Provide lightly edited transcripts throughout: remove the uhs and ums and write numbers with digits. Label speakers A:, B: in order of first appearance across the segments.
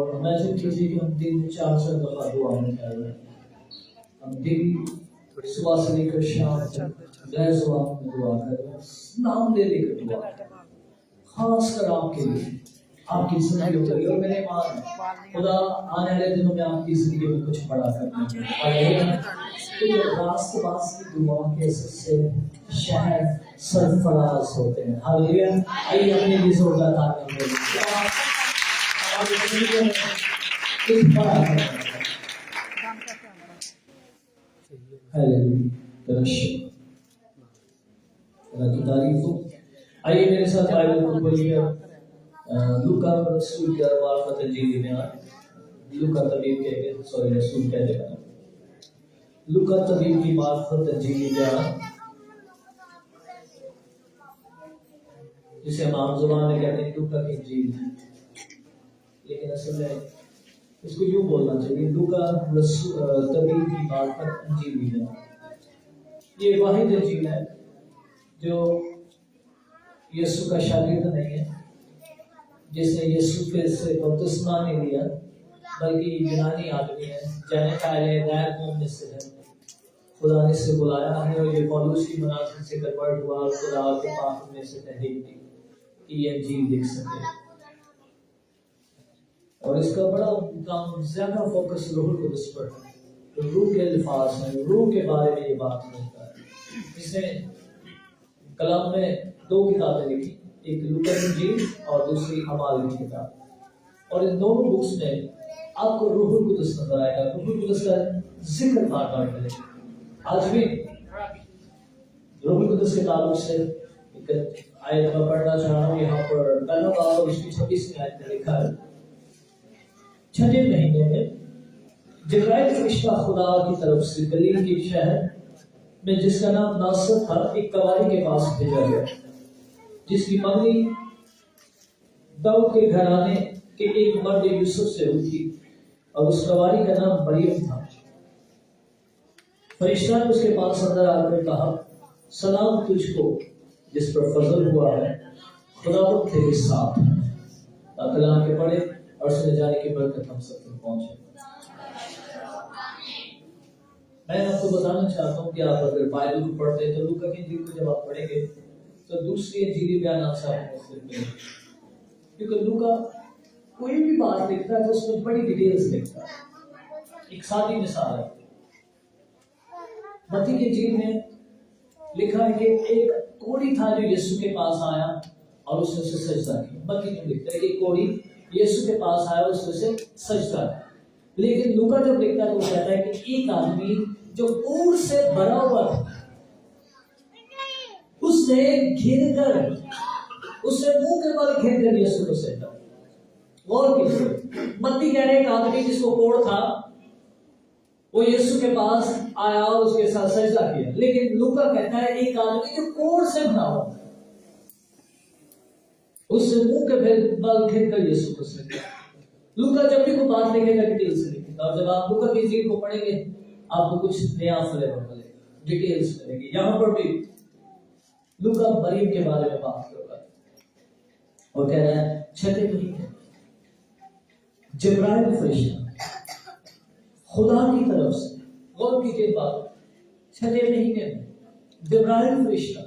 A: اور امیجن کیجیے کہ ہم 3-4 دفعہ دعا میں کر رہے ہیں. ہم دن صبح سے لے کر شام تک غیر زبان میں دعا کر رہے ہیں، نام لے کر دعا کر رہے ہیں، خاص کر آپ کے لیے، آپ کی زندگی اتری. اور میرے ایمان خدا آنے والے دنوں میں آپ کی زندگی میں کچھ بڑا کرنا ہے. راست باز کی دعا کے اثر سے شہر سرفراز ہوتے ہیں. ہاللویا. آئیے اپنے لیے زوردار تعریف کریں. ہماری زندگی میں کچھ بڑا کرنا ہے. ہاللویا. اللہ کی تعریف ہو. آئیے میرے ساتھ بائبل کو کھولیے لوکا رسول کے معرفت انجیل میں. لوکا طبیب رسول کہتے ہیں. لوکا طبیب کی معرفت انجیل بیان، جسے ہم عام زبان میں کہتے ہیں لوکا کی انجیل، لیکن اصل میں اس کو یوں بولنا چاہیے لوکا طبیب کی معرفت انجیل بیان. یہ واحد انجیل ہے جو یسوع کا شاگرد نہیں ہے، جس نے یسوع کے سے بپتسمہ نہیں لیا، بلکہ یونانی آدمی ہے، جانے پہلے غیر قوم میں سے ہے. خدا نے اسے بلایا ہے اور یہ پولس کی مناظر سے کنورٹ ہوا اور خدا کے پاک میں سے تحریک دی کہ یہ انجیل لکھ سکے. اور اس کا بڑا کام زیادہ فوکس روح القدس پر ہے، روح کے الفاظ ہیں، روح کے بارے میں یہ بات کرتا ہے. اس نے کلام میں 2 کتابیں لکھی، ایک لوکا انجیل اور دوسری اعمال کی کتاب. اور ان دونوں بکس میں آپ کو روح القدس نظر آئے گا. روح القدس کا ذکر بار بار کرے گا. آج بھی روح القدس کے تعلق سے ایک آیت میں پڑھنا چاہ رہا ہوں. یہاں پر پہلا باب اور اس کی 26ویں آیت میں لکھا ہے، 6 مہینے میں جبرائیل فرشتہ خدا کی طرف سے گلیل کے شہر میں جس کا نام ناصرت تھا ایک کواری کے پاس بھیجا گیا، جس کی منگنی داؤد کے گھرانے کے ایک مرد یوسف سے ہوئی تھی، اور اس کواری کا نام مریم تھا. فرشتہ نے اس کے پاس اندر آ کر کہا، سلام تجھ کو جس پر فضل ہوا ہے، خداوند تیرے ساتھ ہے. کلام کے پڑھے اور سنے جانے کی برکت ہم سب تک پہنچے. میں آپ کو بتانا چاہتا ہوں کہ آپ اگر بائبل کو پڑھتے ہیں تو لوکا کی انجیل کو جب آپ پڑھیں گے تو دوسری انجیلی بیانات سے آپ مختلف ملیں گے، کیونکہ لوکا کوئی بھی بات لکھتا ہے تو اس میں بڑی ڈیٹیلز لکھتا ہے. ایک سادی مثال ہے، متی کی انجیل میں لکھا ہے کہ ایک کوڑی تھا جو یسوع کے پاس آیا اور اس نے اسے سجدہ کیا. متی میں لکھتا ہے کہ کوڑی یسوع کے پاس آیا اور اس نے اسے سجدہ کیا. لیکن لوکا جب لکھتا ہے تو وہ کہتا ہے کہ ایک آدمی جو کوڑ سے بھرا ہوا تھا، اس نے گھر کر، اس نے منہ کے بل گھر کر یسوع کو سجدہ. غور کیجیے، متی کہہ رہے ایک آدمی جس کو کوڑ تھا وہ یسوع کے پاس آیا اور اس کے ساتھ سجدہ کیا. لیکن لوکا کہتا ہے ایک آدمی جو کوڑ سے بھرا ہوا تھا، اس سے منہ کے بل گھر کر یسوع کو سجدہ. لوکا جب بھی کوئی بات لکھے گا ڈیٹیل سے لکھے گا، اور جب آپ لوکا کی انجیل کو پڑھیں گے آپ کو کچھ نیا فلیور ملے گا، ڈیٹیلز ملے گی. یہاں پر بھی لوکا مریم کے بارے میں بات کر رہا ہے اور کہہ رہا ہے 6 مہینے جبرائیل فرشتہ خدا کی طرف سے، غور کیجیے بات، 6 مہینے میں جبرائیل فرشتہ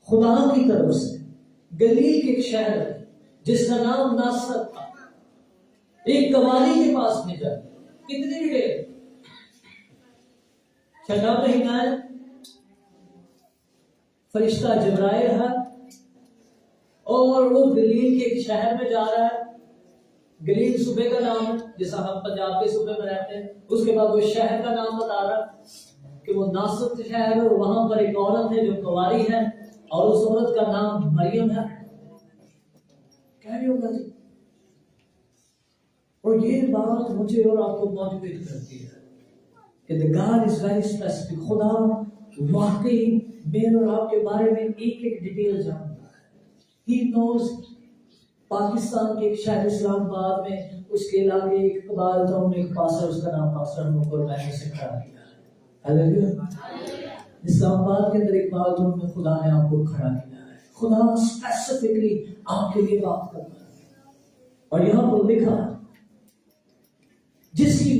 A: خدا کی طرف سے گلیل کے ایک شہر ہے جس کا نام ناصرت تھا، ایک کواری کے پاس بھیجا. کتنی ڈیٹیل، 6 مہینہ ہے، فرشتہ جبرائیل ہے اور وہ گلیل کے ایک شہر میں جا رہا ہے. گلیل صوبے کا نام ہے، جیسا ہم پنجاب کے صوبے میں رہتے ہیں. اس کے بعد وہ شہر کا نام بتا رہا ہے کہ وہ ناصرت شہر ہے، اور وہاں پر ایک عورت ہے جو کواری ہے اور اس عورت کا نام مریم ہے. کیا نہیں ہوگا جی؟ اور یہ بات مجھے اور آپ کو موٹیویٹ کرتی ہے کہ the God is very specific. خدا واقعی میرے اور آپ کے بارے میں ایک ایک ڈیٹیل جانتا ہے. He knows پاکستان کے ایک شہر اسلام آباد میں اس کے علاقے ایک قبال ٹاؤن میں ایک پاسر، اس کا نام پاسر نوکر میں نے سے کھڑا کیا. ہاللیلویا. اسلام آباد کے اندر ایک قبال ٹاؤن میں خدا نے آپ کو کھڑا کیا ہے. خدا اسپیسیفکلی آپ کے لیے بات کرتا ہے. اور یہاں پر لکھا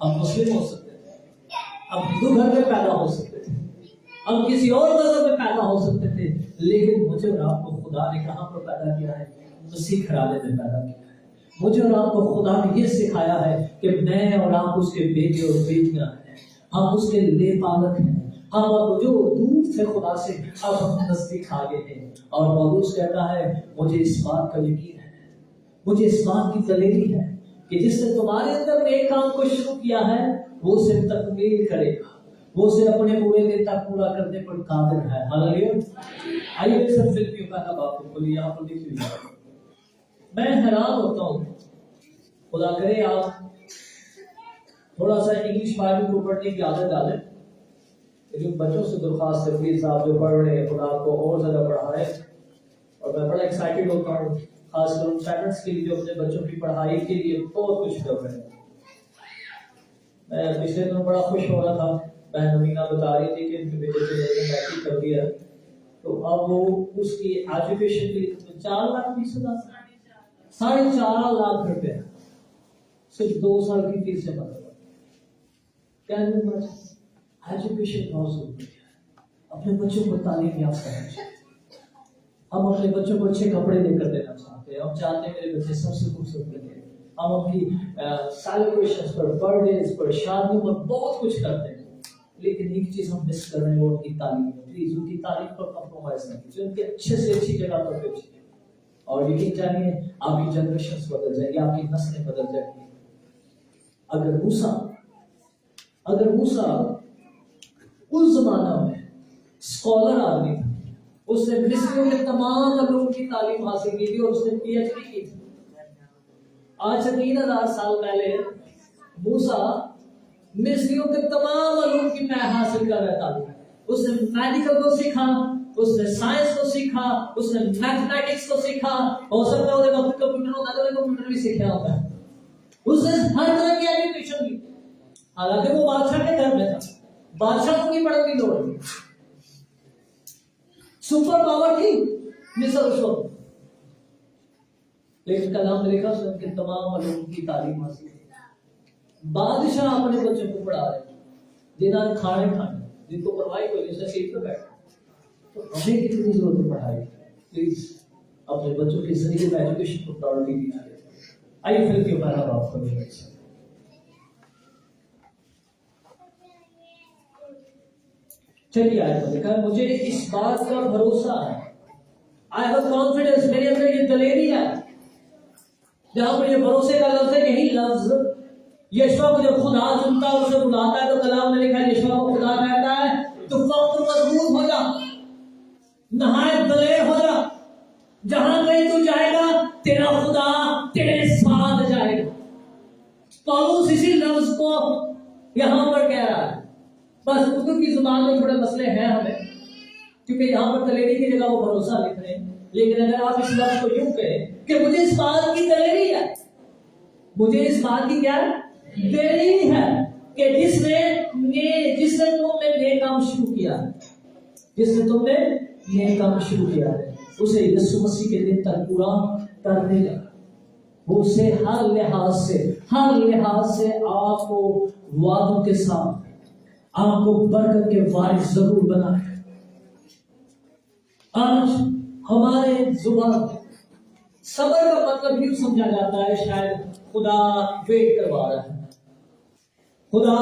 A: ہم مسلم ہو سکتے تھے، ہم ہندو گھر میں پیدا ہو سکتے تھے، ہم کسی اور مذہب میں پیدا ہو سکتے تھے، لیکن مجھے اور آپ کو خدا نے کہاں پر پیدا کیا ہے؟ مسیح گھرانے میں پیدا کیا ہے۔ مجھے اور آپ کو خدا نے یہ سکھایا ہے کہ میں اور آپ اس کے بیٹے اور بیٹیاں ہیں، ہم اس کے لے پالک ہیں، ہم اب جو دور تھے خدا سے اب ہم نزدیک آ گئے ہیں۔ اور پولس کہتا ہے مجھے اس بات کا یقین ہے، مجھے اس بات کی دلیری ہے کہ جس نے تمہارے اندر ایک کام کو شروع کیا ہے وہ اسے تکمیل کرے گا، وہ اسے اپنے پورے دن تک پورا کرنے پر قادر ہے۔ ہاللیلویا۔ آئیے سب فلپیوں کا باب کو کھولیے، یہاں پر لکھی ہوئی ہے۔ میں حیران ہوتا ہوں، خدا کرے آپ تھوڑا سا انگلش بائبل کو پڑھنے کی عادت ڈالیں، لیکن بچوں سے درخواست ہے پلیز آپ جو پڑھ رہے ہیں خدا آپ کو اور زیادہ پڑھائے۔ اور میں بڑا ایکسائٹیڈ ہوتا ہوں خاص کر ان پیرنٹس کے لیے جو اپنے بچوں کی پڑھائی کے لیے بہت کچھ کر رہے ہیں۔ میں پچھلے دنوں بڑا خوش ہو رہا تھا، بہن امینا بتا رہی تھی کہ ان کے بیٹے سے میٹرک کر دیا، تو اب وہ اس کی ایجوکیشن کے لیے 4,20,000 4.5 روپے صرف 2 سال کی فیس سے مطلب ایجوکیشن بہت ضروری ہے۔ اپنے بچوں کو تعلیم یافتہ کرنا چاہیے، ہم اپنے بچوں کو اچھے کپڑے لے کر دینا چاہتے ہیں، ہم چاہتے ہیں میرے بچے سب سے خوبصورت لگے، ہم ان کی سیلیبریشن پر، برتھ ڈیز پر، شادیوں پر بہت کچھ کرتے ہیں، لیکن ایک چیز ہم مس کر رہے ہیں وہ ان کی تعلیم ہے۔ پلیز ان کی تعلیم پر کمپرومائز نہ کیجیے، ان کی اچھے سے اچھی جگہ پر بھیجیے، اور یقین جانیے آپ کی جنریشن بدل جائے گی، آپ کی نسلیں بدل جائیں گی۔ اگر موسیٰ اس زمانہ میں اسکالر آدمی تھا، اس نے مصریوں کے تمام علوم کی تعلیم حاصل کی تھی اور اس نے پی ایچ ڈی کی تھی۔ آج سے 3,000 سال پہلے موسیٰ مصریوں کے تمام علوم کی میں حاصل کر رہا تھا۔ اس نے میڈیکل کو سیکھا، اس نے سائنس کو سیکھا، اس نے میتھمیٹکس کو سیکھا، ہو سکتا ہے کمپیوٹر بھی سیکھا ہوتا ہے، اس نے ہر طرح کی ایجوکیشن لی، حالانکہ وہ بادشاہ کے گھر میں تھا، بادشاہ کو نہیں پڑھنے کی لوڑ نہیں، سپر پاور تھی مصر اس وقت، لیکن کلام میں لکھا اس نے ان کے تمام علوم کی تعلیم حاصل کی۔ بادشاہ اپنے بچوں کو پڑھا رہے جنہاں نے کھانے جن کو پڑھائی کوئی جیسے سیٹ پہ بیٹھا، تو ہمیں کتنی ضرورت ہے پڑھائی؟ پلیز اپنے بچوں کے ذریعے میں ایجوکیشن کو پرائورٹی دیجیے۔ آئیے پھر کے پہلا بات کریں۔ چلیے آیت میں لکھا ہے مجھے اس بات کا بھروسہ ہے، I have confidence، میرے اندر یہ دلیری ہے، جہاں پر یہ بھروسے کا لفظ ہے، یہی لفظ یشوع کو جب خدا چنتا ہے اسے بلاتا ہے تو کلام میں لکھا ہے یشوع کو خدا کہتا ہے تو فخر مضبوط ہو جا، نہایت دلیر ہو جا، جہاں کہیں تو جائے گا تیرا خدا تیرے ساتھ جائے گا۔ پاؤلس اسی لفظ کو یہاں پر کہہ رہا ہے، بس اردو کی زبان میں تھوڑے مسئلے ہیں ہمیں، کیونکہ یہاں پر دلیری کی جگہ وہ بھروسہ لکھ رہے ہیں، لیکن اگر آپ اس لفظ کو یوں کہیں کہ مجھے اس بات کی دلیری ہے، مجھے اس بات کی کیا دلیری ہے کہ جس نے تم نے نیک کام شروع کیا ہے، جس نے تم نے نیک کام شروع کیا ہے اسے یسوع مسیح کے دن تک پورا کرنے لگا، وہ اسے ہر لحاظ سے آپ کو وعدوں کے ساتھ آپ کو برکت کے وارث ضرور بنائے۔ آج ہمارے زبان صبر کا مطلب یوں سمجھا جاتا ہے شاید خدا ویٹ کروا رہا ہے، خدا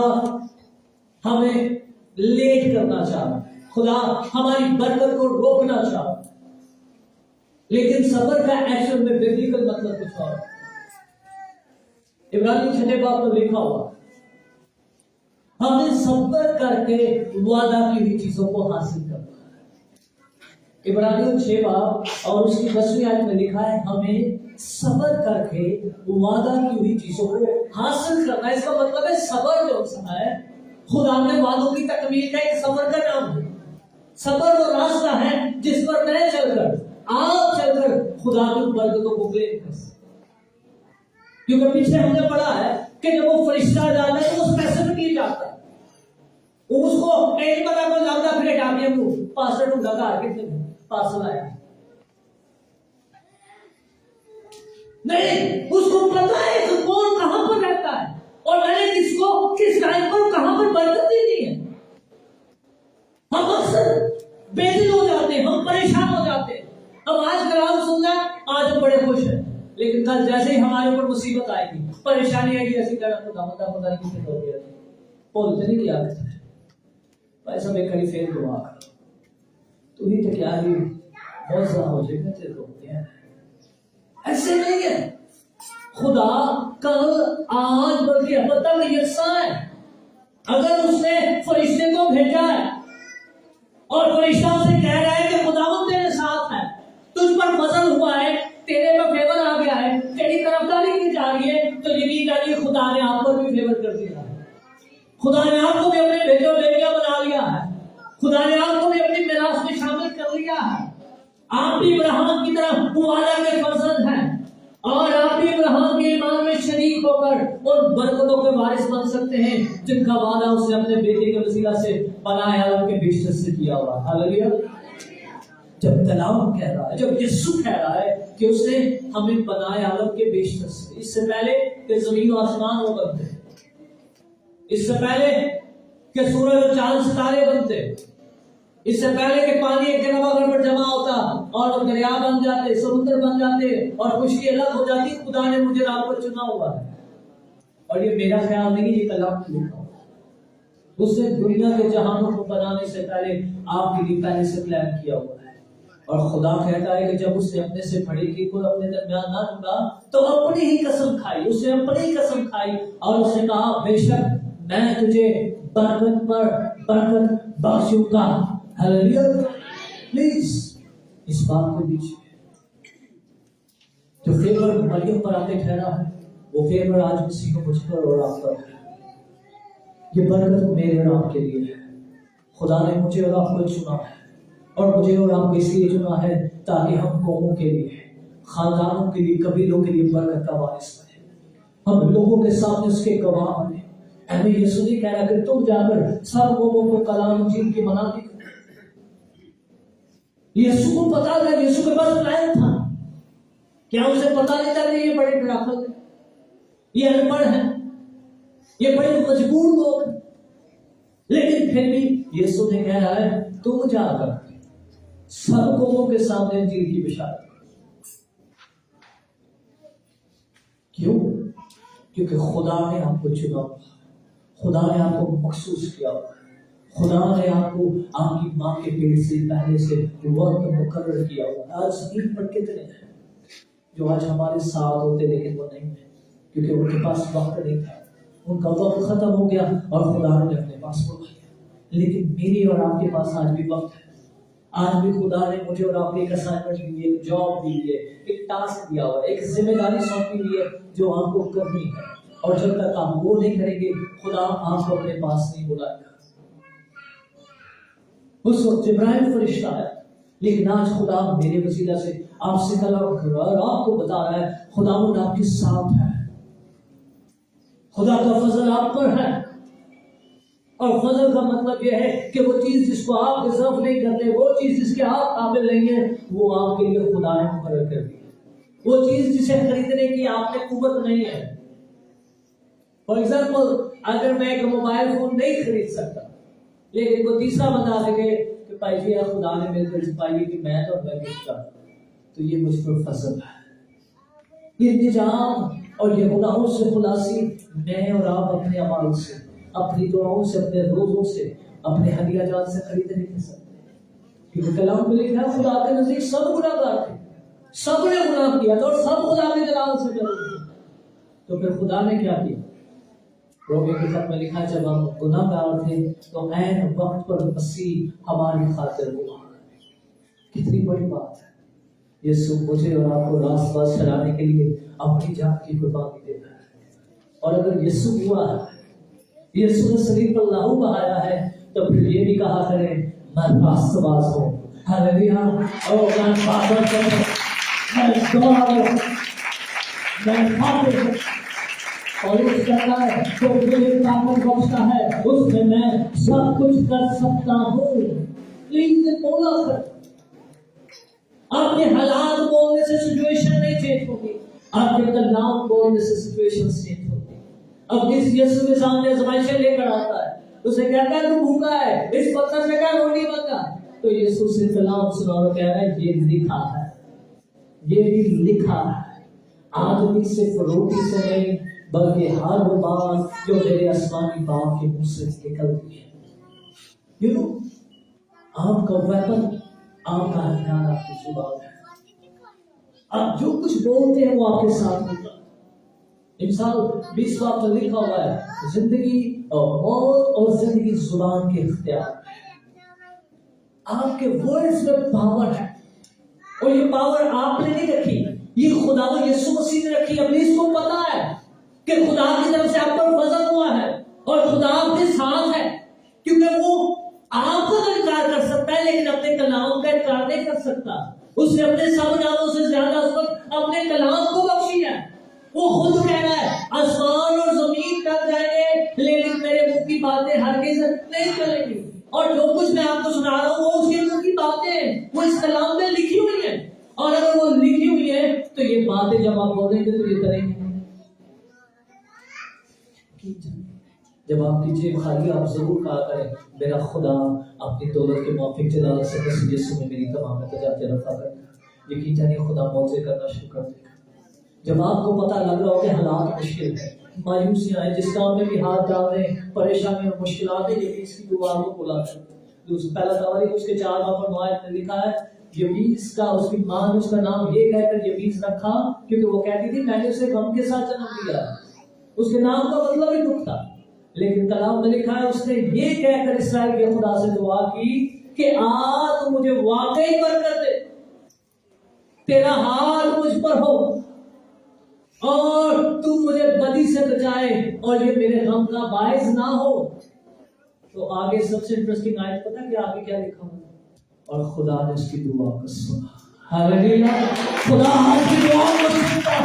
A: ہمیں لیٹ کرنا چاہتا ہے، خدا ہماری برکت کو روکنا چاہتا ہے، لیکن صبر کا ایکچوئل میں ببلیکل مطلب کچھ اور ہے۔ عبرانی 6 باب میں لکھا ہوا ہمیں صبر کر کے وعدہ کی ہوئی چیزوں کو حاصل کرنا ہے۔ عبرانی 6 باب اور اس کی 10ویں آیت میں لکھا ہے ہمیں صبر کر کے وعدہ کی ہوئی چیزوں کو حاصل کرنا ہے۔ اس کا مطلب ہے صبر جو ہے خدا نے وعدوں کی تکمیل کا ایک صبر کا نام ہے۔ صبر وہ راستہ ہے جس پر میں چل کر آپ چل کر خدا کی برکتوں کو کلیم کر سکتے، کیونکہ پیچھے ہم نے پڑھا ہے کہ جب وہ فرشتہ جاتا ہے تو وہ اسپیسیفک ہی جاتا ہے، اس کو ایک پتا کو لگتا پھر ڈاکیا کو پاسر ڈھونڈا گھر کتنے پارسل آیا نہیں، اس کو پتا ہے کہ کون کہاں پر رہتا ہے، اور میں نے کس ٹائم پر کہاں پر برکت دینی ہے. ہم اکثر بے دل ہو جاتے ہیں, ہم پریشان ہو جاتے ہیں. اب آج کلام سن رہا ہے, آج ہم بڑے خوش ہیں, لیکن کل جیسے ہی ہمارے اوپر مصیبت آئے گی, پریشانی آئے گی, ایسی طرح خدا پتہ نہیں کتنے ہو گیا. بولتے نہیں کیا بھائی سب ایک کڑی فیل دعا کر, تو ہی تو کیا ہی موزہ ہو جائے گا تیرے کو. ایسے نہیں ہے. خدا کل آج بلکہ اب تک یکساں ہے. اگر اس نے فرشتے کو بھیجا ہے اور فرشتہ سے کہہ رہا ہے کہ خداوند تیرے ساتھ ہے, تجھ پر فضل ہوا ہے, تیرے پر فیور آ گیا ہے, تیری طرفداری کی جا رہی ہے, تو یقین جانیے خدا نے آپ پر بھی فیور کر دیا ہے. خدا نے آپ کو بھی اپنے بیٹے اور بیٹیاں بنا لیا ہے. خدا نے آپ کو بھی اپنی میراث میں شامل کر لیا ہے. آپ بھی ابراہیم کی طرح وعدہ کے فرزند ہیں, اور آپ بھی ابراہیم کے ایمان میں شریک ہو کر اور برکتوں کے وارث بن سکتے ہیں جن کا وعدہ اس نے اپنے بیٹے کے وسیلہ سے بنائے عالم کے بیشتر سے کیا ہوا. ہاللیلویا. جب کلام کہہ رہا ہے, جب یسوع کہہ رہا ہے کہ اس نے ہمیں بنائے عالم کے بیشتر سے, اس سے پہلے کہ زمین و آسمان وہ بنتے, اس سے پہلے کہ سورج اور چاند ستارے بنتے, اس سے پہلے کہ پانی ایک جگہ پر جمع ہوتا اور دریا بن جاتے, سمندر بن جاتے اور خشکی الگ ہو جاتی, خدا نے مجھے آپ کو چنا ہوا ہے. اور یہ میرا خیال نہیں, یہ کلام میں لکھا ہوا. اس نے دنیا کے جہانوں کو بنانے سے پہلے آپ کے لیے پہلے سے پلان کیا ہوا ہے. اور خدا کہتا ہے کہ جب اس نے اپنے سے بڑے کی کو اپنے درمیان نہ ڈھونڈا تو اپنی ہی قسم کھائی, اس نے اپنی ہی قسم کھائی اور اس نے کہا بے شک میں تجھے برکت پر برکت بخشوں گا. ہاللیلویا. پلیز اس بات کو دیجیے, جو فیور مریم پر آ کے ٹھہرا ہے وہ فیور آج کسی کو مجھ پر اور آپ پر ہے. یہ برکت میرے اور آپ کے لیے ہے. خدا نے مجھے اور آپ کو چنا ہے, اور مجھے اور آپ کو اس لیے چنا ہے تاکہ ہم قوموں کے لیے, خاندانوں کے لیے, قبیلوں کے لیے برکت کا وارث بنے. ہم لوگوں کے سامنے اس کے گواہ بنے. ہمیں یسوع نے کہا کہ تم جا کر سب قوموں کو کلام انجیل کی منادی کرو. یسوع کو پتا تھا, یسوع کے پاس پلان تھا. کیا اسے پتا نہیں تھا کہ یہ بڑے ڈراکل ہیں, یہ انپڑھ ہیں, یہ بڑے مجبور لوگ ہیں؟ لیکن پھر بھی یسوع نے کہہ رہا ہے تم جا کر سب قوموں کے سامنے انجیل کی بشارت کرو. کیوں؟ کیونکہ خدا نے آپ کو چنا, خدا نے آپ کو مخصوص کیا, خدا نے آپ کو آپ کی ماں کے پیٹ سے پہلے سے وقت مقرر کیا ہوا. آج زمین پر کتنے ہیں جو آج ہمارے ساتھ ہوتے لیکن وہ نہیں ہیں, کیونکہ ان کے پاس وقت نہیں تھا, ان کا وقت ختم ہو گیا اور خدا نے اپنے پاس بلا لیا. لیکن میری اور آپ کے پاس آج بھی وقت ہے. آج بھی خدا نے مجھے اور آپ کو ایک اسائنمنٹ دی ہے, ایک جاب دی ہے, ایک ٹاسک دیا ہوا ہے, ایک ذمہ داری سونپی ہوئی ہے جو آپ کو کرنی ہے. اور جب تک آپ وہ نہیں کریں گے خدا آپ کو اپنے پاس نہیں بلائے گا. اس وقت جبرائیل فرشتہ ہے, لیکن آج خدا میرے وسیلہ سے آپ سے کلام کر رہا ہے اور آپ کو بتا رہا ہے خداوند آپ کے ساتھ ہے. خدا کا فضل آپ پر ہے, اور فضل کا مطلب یہ ہے کہ وہ چیز جس کو آپ ڈیزرو نہیں کرتے, وہ چیز جس کے آپ قابل نہیں ہیں, وہ آپ کے لیے خدا نے مقرر کر دی. وہ چیز جسے خریدنے کی آپ میں قوت نہیں ہے. فار ایگزامپل, اگر میں ایک موبائل فون نہیں خرید سکتا, لیکن وہ تیسرا بتا دے کہ بھائی جی خدا نے میرے دل سے پائی کہ میں تو گفٹ کروں, تو یہ مجھ پر فضل ہے. یہ انتظام اور یہ گناہوں سے خلاصی میں اور آپ اپنے اعمال سے, اپنی دعاؤں سے, اپنے روزوں سے, اپنے ہدیہ جات سے خرید نہیں کر سکتے. کیونکہ کلام میں لکھا ہے خدا کے نزدیک سب گناہگار تھے, سب نے گناہ کیا تھا اور سب خدا کے جلال سے ڈر تھے. تو پھر خدا نے کیا کیا؟ رومے کے خط میں لکھا جب ہم گناہ گار تھے تو عین وقت پر مسیح ہماری خاطر ہوا. کتنی بڑی بات ہے. یسوع مجھے اور آپ کو راست باز چلانے کے لیے اپنی جان کی قربانی دیتا ہے. اور اگر یسوع ہوا ہے, یسوع نے صلیب پر لہو بہایا ہے, تو پھر یہ بھی کہا کریں میں راست باز ہوں. ہاللیلویا. اور میں بادر کروں, میں دوڑوں, میں خاطر ہوں. اور اس کہتا ہے جو مجھے طاقت بخشتا ہے اس میں میں سب کچھ کر سکتا ہوں. پلیز بولا کر, آپ کے حالات بولنے سے سچویشن نہیں چینج ہوگی, آپ کے کلام بولنے سے سچویشن چینج ہوگی. اب جس یسوع کے سامنے آزمائشیں لے کر آتا ہے اسے کہتا ہے تو بھوکا ہے، اس پتھر سے کیا روٹی مانگا؟ تو یسوع سے کلام سنا اور کہہ رہا ہے یہ لکھا ہے، یہ بھی لکھا ہے، آدمی صرف روٹی سے نہیں بلکہ ہر وہ بات جو میرے آسمانی باپ کے منہ سے نکلتی ہے۔ یو نو آپ کا ویپن آپ کا ہتھیار آپ کی زبان ہے، آپ جو کچھ بولتے ہیں وہ آپ کے ساتھ ہوتا ہے۔ انسان 20 باب میں لکھا ہوا ہے زندگی اور موت اور زندگی زبان کے اختیار میں۔ آپ کے ورڈز میں پاور ہے، اور یہ پاور آپ نے نہیں رکھی، یہ خدا یسوع مسیح نے رکھی۔ ابلیس کو پتا ہے کہ خدا کی طرف سے آپ پر فضل ہوا ہے اور خدا آپ کے ساتھ ہے، کیونکہ وہ آپ کا انکار کر سکتا ہے لیکن اپنے کلام کا انکار نہیں کر سکتا۔ اس نے اپنے سب ناموں سے زیادہ اس وقت اپنے کلام کو بخشی ہے۔ وہ خود کہہ رہا ہے آسمان اور زمین ٹل جائیں گے لیکن میرے منہ کی باتیں ہرگز نہیں چلیں گی۔ اور جو کچھ میں آپ کو سنا رہا ہوں وہ اس کے منہ کی باتیں ہیں، وہ اس کلام میں لکھی ہوئی ہیں، اور اگر وہ لکھی ہوئی ہے تو یہ باتیں جب آپ بولیں گے تو یہ کریں گے۔ جب آپ کی جیب خالی آپ ضرور کہا کریں میرا خدا اپنی دولت کے موافق جلالت سے مسیح یسوع میں میری تمام احتیاجات رفع کرے گا۔ یقین جانیے خدا معجزے کرنا شروع کر دے گا۔ جب آپ کو پتہ لگ رہا ہو کہ حالات مشکل ہے، مایوسیاں ہیں، جس کام میں بھی ہاتھ ڈال رہے ہیں، پریشانی اور مشکلات ہیں، یہ اس کی دعا کو بلا کر پہلا تواریخ اس کے 4 باب پر 9 آیت میں لکھا ہے یبیس کا اس کی ماں نے اس کا نام یہ کہہ کر یبیس رکھا کیونکہ وہ کہتی تھی میں نے اسے غم کے ساتھ جنم دیا۔ اس کے نام کا مطلب ہی دکھ تھا، لیکن کلام میں لکھا ہے اس نے یہ کہہ کر اسرائیل کے خدا سے دعا کی کہ آج مجھے واقعی برکت دے، تیرا ہاتھ مجھ پر ہو اور تو مجھے بدی سے بچائے اور یہ میرے غم کا باعث نہ ہو۔ تو آگے سب سے انٹرسٹنگ آیت پتہ ہے کہ آگے کیا لکھا ہوا؟ اور خدا نے اس کی دعا کو سنا۔ ہاللیلویا! خدا آپ کی دعا کو سنتا ہے،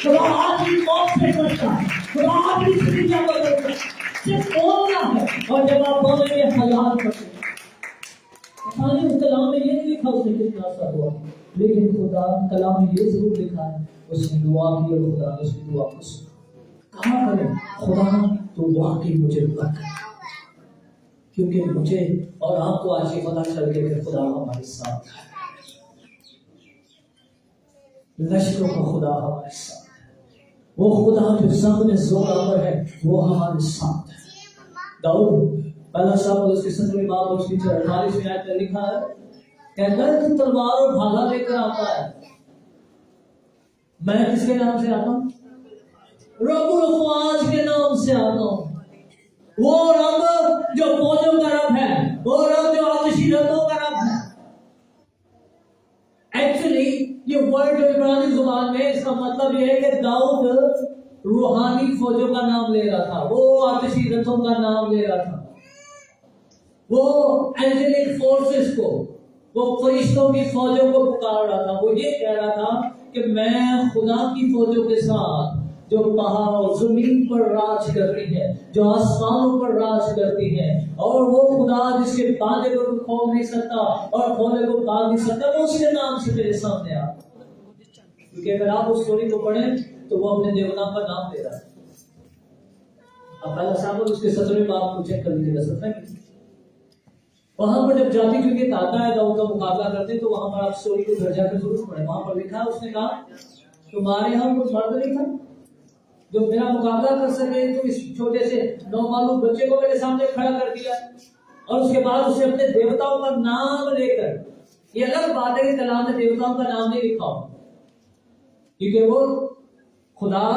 A: خدا آپ کی موت سے بچتا ہے، خدا آپ کی زندگیاں بدلتا ہے۔ صرف بولنا ہے اور جب آپ بولیں گے حالات بدلیں گے۔ اس کلام میں یہ نہیں لکھا اس نے کتنا سا ہوا، لیکن خدا کلام میں یہ ضرور لکھا ہے اس نے دعا کی اور خدا نے اس کی دعا کو سنا۔ کہا کریں خدا تو واقعی مجھے برکت، کیونکہ مجھے اور آپ کو آج یہ پتہ چل گیا کہ خدا ہمارے ساتھ ہے، لشکروں کا خدا ہمارے ساتھ ہے، وہ خدا جو سامنے زور آور ہے وہ ہمارے ساتھ ہے۔ داؤد پہلا صاحب اس کے 17ویں باب اور اس کی 48ویں آیت میں لکھا ہے کہ اگر تو تلوار اور بھالا لے کر آتا ہے، میں کس کے نام سے آتا ہوں؟ رب الافواج کے نام سے آتا ہوں۔ وہ رب جو فوجوں کا رب ہے، وہ رب جو آتشیرتوں کا رب ہے۔ ایکچولی یہ ورڈ جو عبرانی زبان میں اس کا مطلب یہ ہے کہ داؤد روحانی فوجوں کا نام لے رہا تھا، وہ آتشیرتوں کا نام لے رہا تھا، وہ اینجلک فورسز کو، وہ فرشتوں کی فوجوں کو پکار رہا تھا۔ وہ یہ کہہ رہا تھا کہ میں خدا کی فوجوں کے ساتھ جو پہاڑ اور زمین پر راج کرتی ہے، جو آسمانوں پر راج کرتی ہے، اور وہ خدا جس کے باندھے کو کھول نہیں سکتا اور کھولے کو باندھ نہیں سکتا، وہ اس کے نام سے میرے سامنے آ۔ کیونکہ اگر آپ اس اسٹوری کو پڑھیں تو وہ اپنے دیوتا کا نام لے رہا ہے۔ اب پہلا صاحب اس کے 17ویں باب کو چیک کر لیجیے گا، 17 وہاں پر جب جاتی کیونکہ آتا ہے داؤد کا مقابلہ کرتے تو وہاں پر آپ اسٹوری کو گھر جا کر ضرور پڑھیں۔ وہاں پر لکھا اس نے کہا تمہارے یہاں کوئی مرد نہیں تھا جو میرا مقابلہ کر سکے، تو اس چھوٹے سے نومعلوم بچے کو میرے سامنے کھڑا کر دیا، اور اس کے بعد اسے اپنے دیوتاؤں کا نام لے کر، یہ الگ بات ہے کہ کلام میں دیوتاؤں کا نام نہیں لکھا ہو، کیونکہ وہ خدا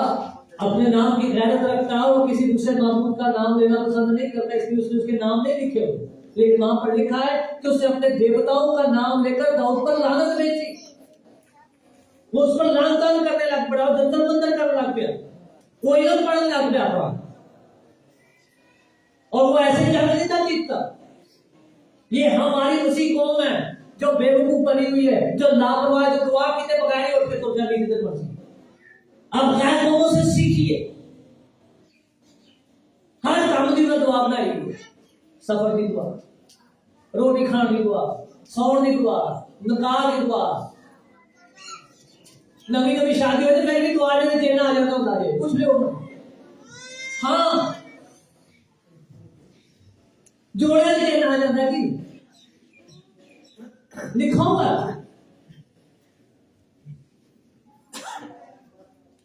A: اپنے نام کی غیرت رکھتا ہے، وہ کسی دوسرے معبود کا نام لینا پسند نہیں کرتا، اس لیے اس نے اس کے نام نہیں لکھے ہو، لیکن وہاں پر لکھا ہے کہ اس نے اپنے دیوتاؤں کا نام لے کر داؤد پر لعنت بھیجی، وہ اس پر لعن طعن کرنے لگ پڑا، جنتر منتر کرنے لگ گیا، وہ علم پڑھنے لگ گیا پڑا، اور وہ ایسے جنگ نہیں تھا جیتتا۔ یہ ہماری اسی قوم ہے جو بیوقوف بنی ہوئی ہے، جو لاپرواہ، جو دعا کیتے بغیر ہی اٹھ کے تو جانے کی ضرورت ہے۔ اب غیر قوموں سے سیکھیے، ہر کام کی دعا بنائی ہوئی، سفر کی دعا، روٹی کھانے کی دعا، سونے کی دعا، نکاح کی دعا، نوی نوی شادی ہوتی ہے پہلے دعا میں دینا آ جاتا ہوں، کچھ بھی ہوگا ہاں جوڑا لے آ جاتا جی لکھا ہوا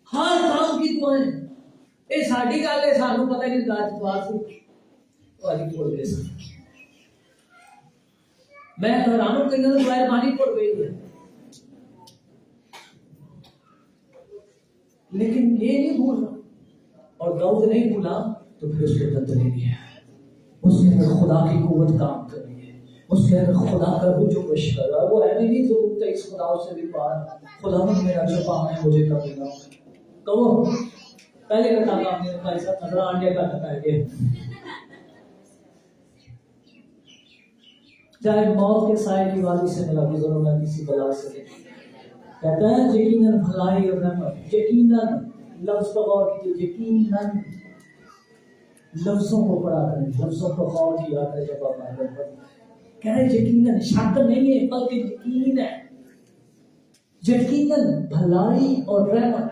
A: ہر کام کی دعائیں یہ ساری گل ہے سانو پتہ نہیں گاج دعا سے والی بول گئے سن میں حیران ہوں کہ دعائیں پانی پڑ گئی ہے لیکن یہ نہیں بھولنا اور داؤد نہیں بھولا تو پھر اس کے اندر نہیں ہے اس کے اندر خدا کی قوت کام کر رہی ہے اس کے اندر خدا کا رجوع پیش کر رہا ہے وہ ہے نہیں ضرورت ہے اس خدا سے بھی بات خدا نے میرا چھپا ہے مجھے کر دے گا کہو پہلے کا کام نے بھائی صاحب نظر آنے کا کرتا ہے چاہے موت کے سائے کی وادی سے ملا گزروں میں کسی بلا سے کہتا ہے یقیناً بھلائی اور رحمت یقیناً لفظ پر غور کیجیے یقیناً لفظوں کو پڑھا کریں لفظوں پر غور کیا کریں جب آپ بائبل پڑھیں کہہ رہے یقیناً شک نہیں ہے بلکہ یقین ہے یقیناً بھلائی اور رحمت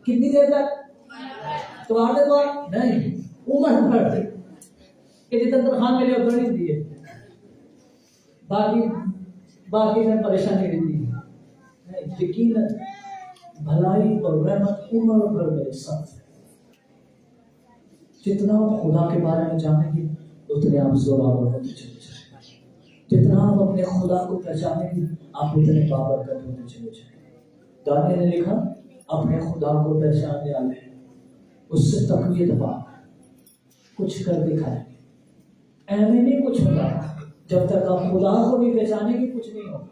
A: کتنی دیر تک تو آگے بات نہیں عمر بھر کہ جتنا تنخواہ میرے اوپر نہیں دیے باقی میں پریشانی نہیں دی یقیناً بھلائی اور رحمت عمر بھر میرے ساتھ ہے جتنا آپ خدا کے بارے میں جانیں گے اتنے آپ زوراور ہوتے چلے جائیں جتنا آپ اپنے خدا کو پہچانیں گے آپ اتنے بابرکت ہوتے چلے جائیں دانیہ نے لکھا اپنے خدا کو پہچاننے والے اس سے تقویت پا کچھ کر دکھائیں گے ایویں نہیں کچھ ہوتا جب تک آپ خدا کو نہیں پہچانیں گے کچھ نہیں ہوگا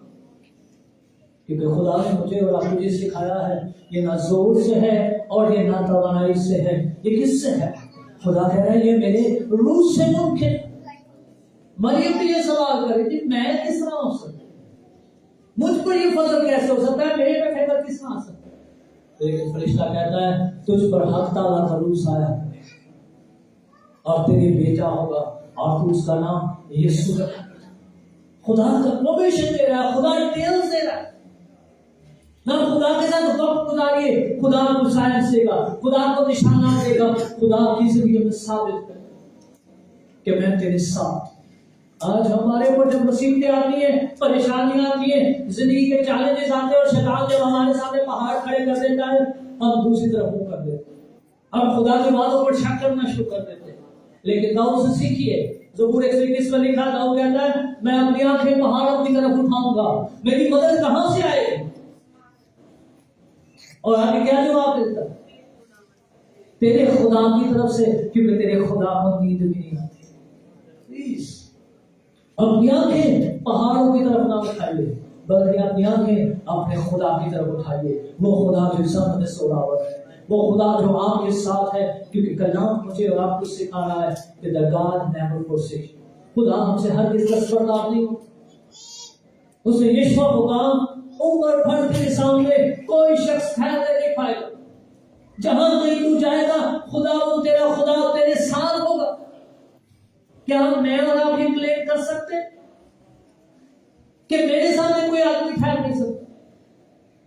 A: کیونکہ خدا نے مجھے اور آپ کو یہ سکھایا ہے یہ نہ زور سے ہے اور یہ نہ توانائی سے ہے یہ کس سے ہے خدا کہہ رہا ہے یہ میرے روح سے ممکن مریم بھی یہ سوال کر رہی تھی میں کس طرح ہو سکتا مجھ پر یہ فضل کیسے ہو سکتا ہے میرے پہ فضل کس طرح آ سکتا ہے لیکن فرشتہ کہتا ہے تجھ پر حق تعالیٰ کا روح سایہ اور تیرے بیٹا ہوگا اور تو اس کا نام یسوع رکھا خدا کا پروویشن دے رہا ہے خدا ڈیٹیلز دے رہا ہے نہ خدا کے ساتھ وقت گزاریے خدا کو سائنس دے گا خدا کو نشانات دے گا خدا کی ذریعے میں ثابت کرے کہ میں تیرے ساتھ آج ہمارے اوپر جب مصیبتیں آتی ہیں پریشانیاں آتی ہیں زندگی کے چیلنجز آتے ہیں اور شیطان جب ہمارے سامنے پہاڑ کھڑے کر دیتا ہے ہم دوسری طرف منہ کر دیتے ہیں ہم خدا کی باتوں پر شک کرنا شروع کر دیتے ہیں لیکن داؤد سے سیکھیے زبور 121 میں لکھا داؤد کہتا ہے میں اپنی آنکھیں پہاڑوں کی طرف اٹھاؤں گا میری مدد کہاں سے آئے گی اور آگے کیا جواب دیتا تیرے خدا کی طرف سے کیونکہ تیرے خدا کو نیند بھی نہیں آتی پلیز اپنی آنکھیں پہاڑوں کی طرف نہ اٹھائیے بلکہ اپنی آنکھیں اپنے خدا کی طرف اٹھائیے وہ خدا جو سب میں سوراور ہے وہ خدا جو آپ کے ساتھ ہے کیونکہ کلام مجھے اور آپ کو سکھانا ہے کہ the God never forsakes you خدا ہم سے ہر کس دستبردار نہیں ہو اسے یشوع ہوگا عمر بھر تیرے سامنے کوئی شخص ٹھہر نہیں پائے گا جہاں کہیں تو جائے گا تیرا خدا تیرے ساتھ ہوگا کیا میں اور آپ یہ کلیم کر سکتے کہ میرے سامنے کوئی آدمی ٹھہر نہیں سکتا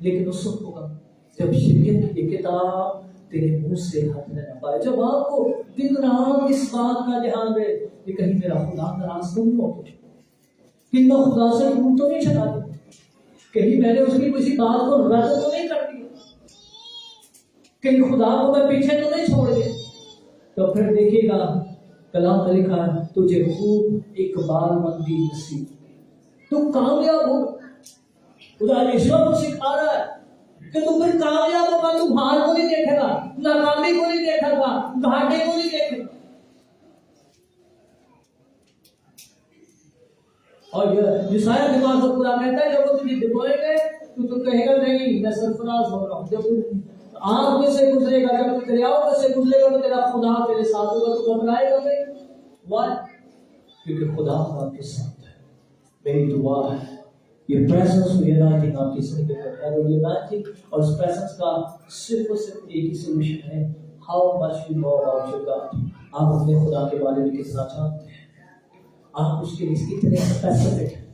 A: لیکن اس وقت ہوگا جب شریعت کی یہ کتاب تیرے منہ سے ہٹنے نہ پائے جب آپ کو دن رات اس بات کا دھیان رہے کہ کہیں میرا خدا ناراض تو نہیں ہو کہ میں خدا سے دور تو نہیں چلا دوں کہیں میں نے اس کی کسی بات کو رد تو نہیں کر دیا کہیں خدا کو میں پیچھے تو نہیں چھوڑ دیا تو پھر دیکھیے گا کلام میں لکھا ہے تجھے خوب اقبال مندی نصیب تو کامیاب ہو خدا یشوع کو سکھا رہا ہے کہ تم پھر کامیاب ہوگا تم ہار کو نہیں دیکھے گا ناکامی کو نہیں دیکھے گا گھاٹے کو نہیں دیکھے گا اور یسایہ کے پاس خدا کہتا ہے جب وہ تجھے ڈبوئے گئے تو کہے گا نہیں میں سرفراز ہو رہا ہوں جب آگ میں سے گزرے گا جب دریاؤں میں سے گزرے گا تو تیرا خدا تیرے ساتھ ہوگا تو گھبرائے گا نہیں وائی کیونکہ خدا آپ کے ساتھ ہے میری دعا ہے یہ پریزنس ہوئی انائٹنگ آپ کی زندگی پر ہے اور یہ انائٹنگ اور اس پریزنس کا صرف اور صرف ایک ہی سولوشن ہے how much you know about your god آپ اپنے خدا کے بارے میں کتنا جانتے ہیں آپ اس کے لیے کتنے اسپیسیفک ہیں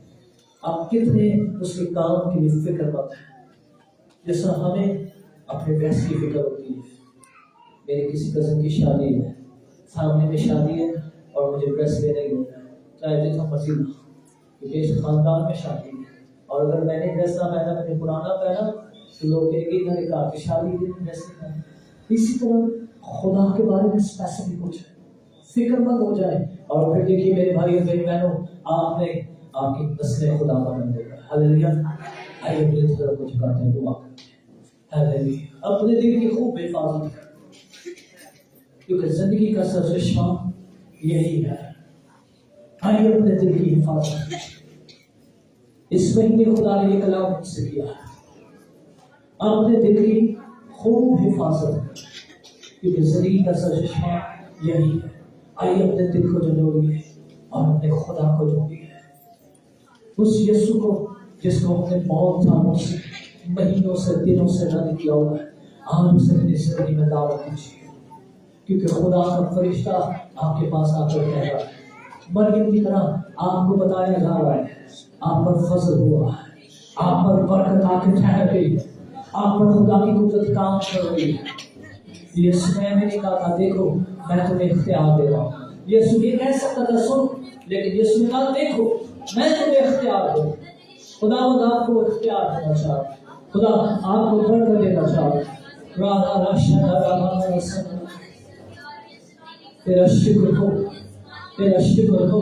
A: آپ کتنے اس کے کام کے لیے فکر مند ہیں جس طرح ہمیں اپنے ڈریس کی فکر ہوتی ہے میرے کسی کزن کی شادی ہے فیملی میں شادی ہے اور مجھے ڈریس لینا ہی ہوتا ہے، چاہے جتنا مرضی نہ ہو، کیونکہ اس خاندان میں شادی ہے، اور اگر میں نے ڈریس نہ پہنا، میں نے پرانا پہنا تو لوگ کہیں گے انہوں نے کہا کہ شادی کے دن ڈریس نہیں پہنا۔ اسی طرح خدا کے بارے میں اسپیسیفک ہو جائے، فکر مند ہو جائے، اور پھر دیکھیے میرے بھائی اور میری بہنوں، آپ نے آپ کی نسلیں خدا بن دے گا۔ ہاللیلویا۔ آئیے اپنے طرف کو جھکاتے ہیں، دعا کرتے ہیں۔ ہاللیلویا۔ اپنے دل کی خوب حفاظت کریں، کیونکہ زندگی کا سرچشمہ یہی ہے۔ آئیے اپنے دل کی حفاظت کریں۔ اس مہینے خدا نے یہ کلام مجھ سے کیا ہے، اپنے دل کی خوب حفاظت کریں، کیونکہ زندگی کا سرچشمہ یہی ہے۔ آئیے اپنے دل کو جوڑیے اور اپنے خدا کو جوڑیے، اس یسوع کو جس کو ہم نے بہت سالوں سے، مہینوں سے، دنوں سے رد کیا ہوا ہے، آج اسے اپنی زندگی میں دعوت دیجیے، کیونکہ خدا کا فرشتہ آپ کے پاس آ کر کہہ رہا ہے، مریم کی طرح آپ کو بتایا جا رہا ہے، آپ پر فضل ہوا ہے، آپ پر برکت آ کے ٹھہر گئی ہے، آپ پر خدا کی قدرت کام کر رہی ہے۔ یسوع نے نہیں کہا تھا دیکھو میں تمہیں اختیار دے رہا ہوں، یسوع یہ کہہ سکتا تھا سن، لیکن یسوع نے کہا دیکھو میں تمہیں اختیار دے رہا ہوں۔ خدا آپ کو اختیار دینا چاہتا ہے، خدا آپ کو برکت دینا چاہتا ہے۔ تیرا شکر ہو، تیرا شکر ہو۔